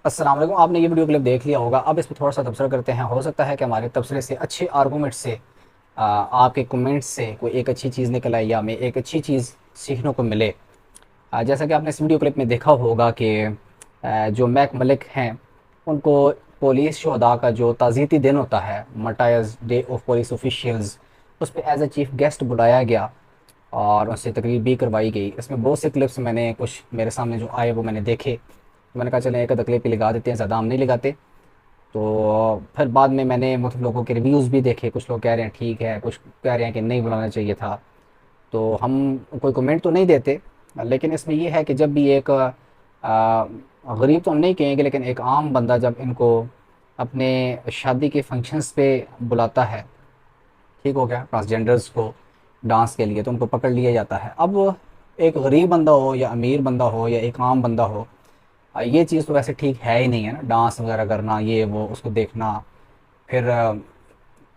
अस्सलाम वालेकुम। आपने ये वीडियो क्लिप देख लिया होगा। अब इस पर थोड़ा सा तबसरा करते हैं। हो सकता है कि हमारे तबसरे से, अच्छे आर्गूमेंट से, आपके कमेंट्स से कोई एक अच्छी चीज़ निकल आए या हमें एक अच्छी चीज़ सीखने को मिले। जैसा कि आपने इस वीडियो क्लिप में देखा होगा कि जो मैक मलिक हैं, उनको पुलिस शहदा का जो ताज़ियती दिन होता है, मटायर्स डे ऑफ पुलिस ऑफिशियल्स, उस पर एज ए चीफ़ गेस्ट बुलाया गया और उनसे तकरीर भी करवाई गई। इसमें बहुत से क्लिप्स मैंने, कुछ मेरे सामने जो आए वो मैंने देखे। तो मैंने कहा चलें एक आधा क्लिप ही लगा देते हैं, ज़्यादा हम नहीं लगाते। तो फिर बाद में मैंने मुख्तलिफ लोगों के रिव्यूज़ भी देखे। कुछ लोग कह रहे हैं ठीक है, कुछ कह रहे हैं कि नहीं बुलाना चाहिए था। तो हम कोई कमेंट तो नहीं देते, लेकिन इसमें ये है कि जब भी एक गरीब तो हम नहीं कहेंगे, लेकिन एक आम बंदा जब इनको अपने शादी के फंक्शंस पे बुलाता है, ठीक हो गया, ट्रांसजेंडर्स को डांस के लिए, तो उनको पकड़ लिया जाता है। अब एक गरीब बंदा हो या अमीर बंदा हो या एक आम बंदा हो, ये चीज़ तो वैसे ठीक है ही नहीं है ना, डांस वगैरह करना, ये वो उसको देखना, फिर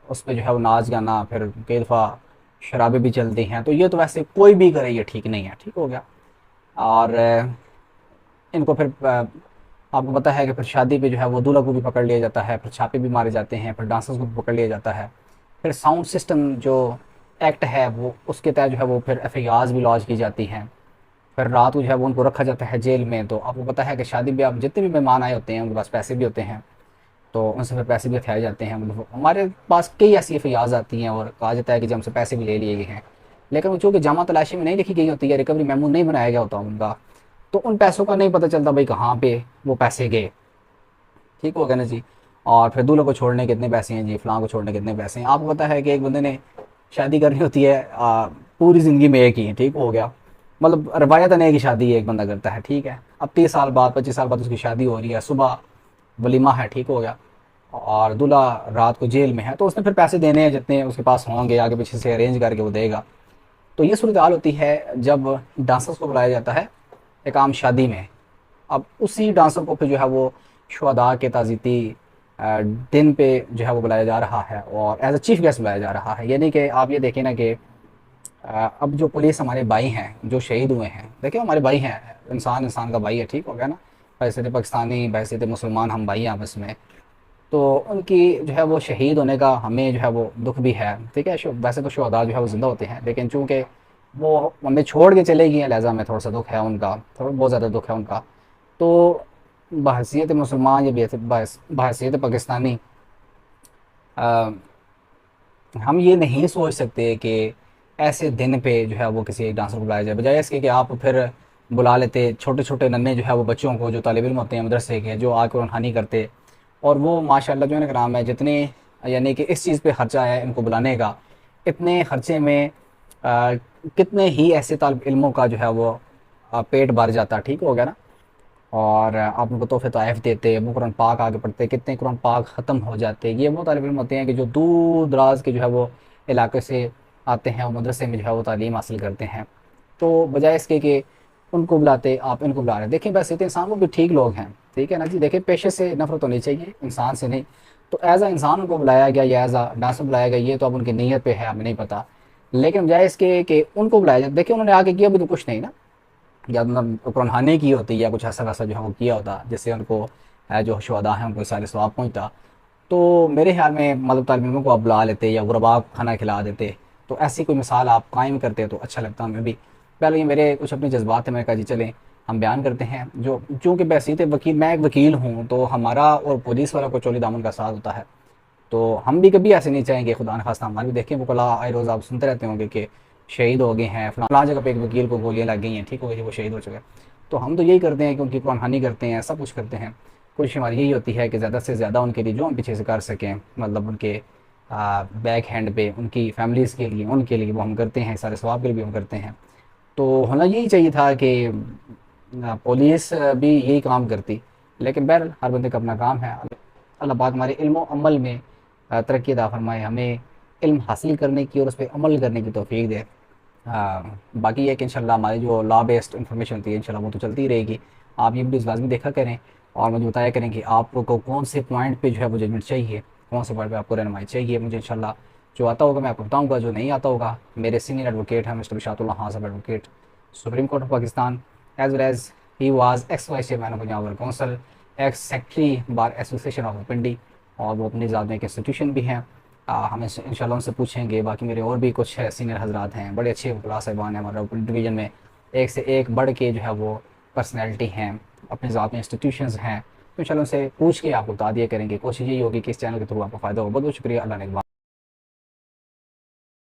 उस पे जो है वो नाच गाना, फिर कई दफ़ा शराबें भी चलती हैं। तो ये तो वैसे कोई भी करे ये ठीक नहीं है, ठीक हो गया। और इनको फिर आपको पता है कि फिर शादी पे जो है वो दूल्हा को भी पकड़ लिया जाता है, फिर छापे भी मारे जाते हैं, फिर डांसर्स को भी पकड़ लिया जाता है। फिर साउंड सिस्टम जो एक्ट है वो, उसके तहत जो है वो फिर एफ भी लॉन्च की जाती हैं। फिर रात को जो है वो उनको रखा जाता है जेल में। तो आपको पता है कि शादी ब्याह में जितने भी मेहमान आए होते हैं उनके पास पैसे भी होते हैं, तो उनसे फिर पैसे भी हथियाए जाते हैं। मतलब हमारे पास कई ऐसी एफ आती हैं और कहा जाता है कि जब हमसे पैसे भी ले लिए गए हैं, लेकिन वो चूँकि जामा तलाशी में नहीं लिखी गई होती है, रिकवरी मेमो नहीं बनाया गया होता उनका, तो उन पैसों का नहीं पता चलता भाई कहाँ पे वो पैसे गए, ठीक हो गया ना जी। और फिर दूल्हे को छोड़ने कितने पैसे हैं जी, फलां को छोड़ने कितने पैसे हैं। आपको पता है कि एक बंदे ने शादी करनी होती है पूरी ज़िंदगी में एक ही, ठीक हो गया, मतलब रवायत नहीं की शादी एक बंदा करता है, ठीक है। अब 30 साल बाद, 25 साल बाद उसकी शादी हो रही है, सुबह वलीमा है, ठीक हो गया, और दूल्हा रात को जेल में है, तो उसने फिर पैसे देने हैं जितने उसके पास होंगे, आगे पीछे से अरेंज करके वो देगा। तो ये सूरत हाल होती है जब डांसर्स को बुलाया जाता है एक आम शादी में। अब उसी डांसर को फिर जो है वो शुहदा के ताज़ीती दिन पे जो है वो बुलाया जा रहा है और एज अ चीफ गेस्ट बुलाया जा रहा है। यानी कि आप ये देखें ना कि अब जो पुलिस हमारे भाई हैं जो शहीद हुए हैं, देखिए हमारे भाई हैं, इंसान इंसान का भाई है, ठीक हो गया ना। बैसियत पाकिस्तानी, बैसियत मुसलमान हम भाई हैं आपस में। तो उनकी जो है वो शहीद होने का हमें जो है वो दुख भी है, ठीक है। वैसे तो शुहदा जो है वो ज़िंदा होते हैं, लेकिन चूँकि वो हमें छोड़ के चले गई हैं, लिहाजा हमें थोड़ा सा दुख है उनका, थोड़ा बहुत ज़्यादा दुख है उनका। तो बहसीत मुसलमान या बहसीत पाकिस्तानी, अ, हम ये नहीं सोच सकते कि ऐसे दिन पे जो है वो किसी एक डांसर को बुलाया जाए, बजाय इसके कि आप फिर बुला लेते छोटे छोटे नन्हे जो है वो बच्चों को, जो तालिब इल्म होते हैं मदरसे के, जो आके कुरान करते, और वो माशाल्लाह जो है ना कराम है, जितने यानी कि इस चीज़ पे खर्चा है इनको बुलाने का, इतने खर्चे में कितने ही ऐसे तालिब इल्मों का जो है वो पेट भर जाता, ठीक हो गया ना। और आप उनको तोहफ़े तोहफ़ देते, वो कुरान पाक आगे पढ़ते, कितने कुरान पाक ख़त्म हो जाते। ये वो तालिब इल्म होते हैं कि जो दूर दराज के जो है वो इलाके से आते हैं और मदरसे में जो है वो तालीम हासिल करते हैं। तो बजाय इसके कि उनको बुलाते, आप इनको बुला रहे हैं। देखिए वैसे तो इंसान वो भी ठीक लोग हैं, ठीक है ना जी। देखिए पेशे से नफ़रत होनी चाहिए, इंसान से नहीं। तो एज़ अ इंसान उनको बुलाया गया या एज़ अ डांसर बुलाया गया, ये तो अब उनकी नीयत पे है, हमें नहीं पता। लेकिन बजाय इसके कि उनको बुलाया जाए, देखिए उन्होंने आगे किया भी तो कुछ नहीं ना, या मतलब कुरान की होती या कुछ ऐसा वैसा जो है वो किया होता जिससे उनको जो शुहदा हैं उनको सारे सवाब पहुँचता। तो मेरे ख्याल में मतलब तालिब इल्मों को आप बुला लेते या गुरबा को खाना खिला देते, तो ऐसी कोई मिसाल आप कायम करते तो अच्छा लगता हमें भी। पहले ये मेरे कुछ अपने जज्बात थे, मैंने कहा जी चलें हम बयान करते हैं। जो चूँकि बैसीत वकील, मैं एक वकील हूँ, तो हमारा और पुलिस वाला को चोली दामन का साथ होता है। तो हम भी कभी ऐसे नहीं चाहेंगे, खुदा न खास्ता हमारे भी देखें वो कला आए रोज़ आप सुनते रहते होंगे कि शहीद हो गए हैं, फलां जगह पे एक वकील को गोलियाँ लग गई हैं, ठीक हो गई, वो शहीद हो चुके हैं। तो हम तो यही करते हैं कि उनकी कुरान करते हैं, सब कुछ करते हैं। कोशिश हमारी यही होती है कि ज़्यादा से ज़्यादा उनके लिए जो हम पीछे से कर सकें, मतलब उनके बैक हैंड पे उनकी फैमिलीज़ के लिए, उनके लिए वो हम करते हैं, सारे सवाब के लिए भी हम करते हैं। तो होना यही चाहिए था कि पुलिस भी यही काम करती, लेकिन बहरहाल हर बंदे का अपना काम है। अल्लाह पाक हमारे इल्म अमल में तरक्की अता फरमाए, हमें इल्म हासिल करने की और उस पर अमल करने की तौफीक दे। बाकी ये कि इंशाल्लाह हमारी जो लॉ बेस्ड इन्फॉर्मेशन होती है इंशाल्लाह वो तो चलती ही रहेगी। आप ये वीडियोज़ लाज़मी देखा करें और मुझे बताया करें कि आपको कौन से पॉइंट पे जो है वो जजमेंट चाहिए, कौन से पॉइंट पे आपको रहनुमाई चाहिए। मुझे इंशाल्लाह जो आता होगा मैं आपको बताऊँगा, जो नहीं आता होगा मेरे सीनियर एडवोकेट हैं mister Bishatullah Khan sahab, advocate, supreme court of Pakistan, as well as he was ex vice chairman of Punjab bar council, ex secretary bar association of Pindi, और वो अपने ज़ात में एक इंस्टीट्यूशन भी हैं। हम इंशाल्लाह उनसे पूछेंगे। बाकी मेरे और भी कुछ सीनियर हजरात हैं, बड़े अच्छे उमरा साहिबान हैं हमारे डिवीज़न में, एक से एक बढ़ के जो है वो पर्सनैलिटी हैं, अपने ज़ात में इंस्टीट्यूशंस हैं। तो इंशाल्लाह उनसे पूछ के आपको बता दिया करेंगे। कोशिश यही होगी कि इस चैनल के थ्रू आपको फ़ायदा हो। बहुत बहुत शुक्रिया। अल्लाह ने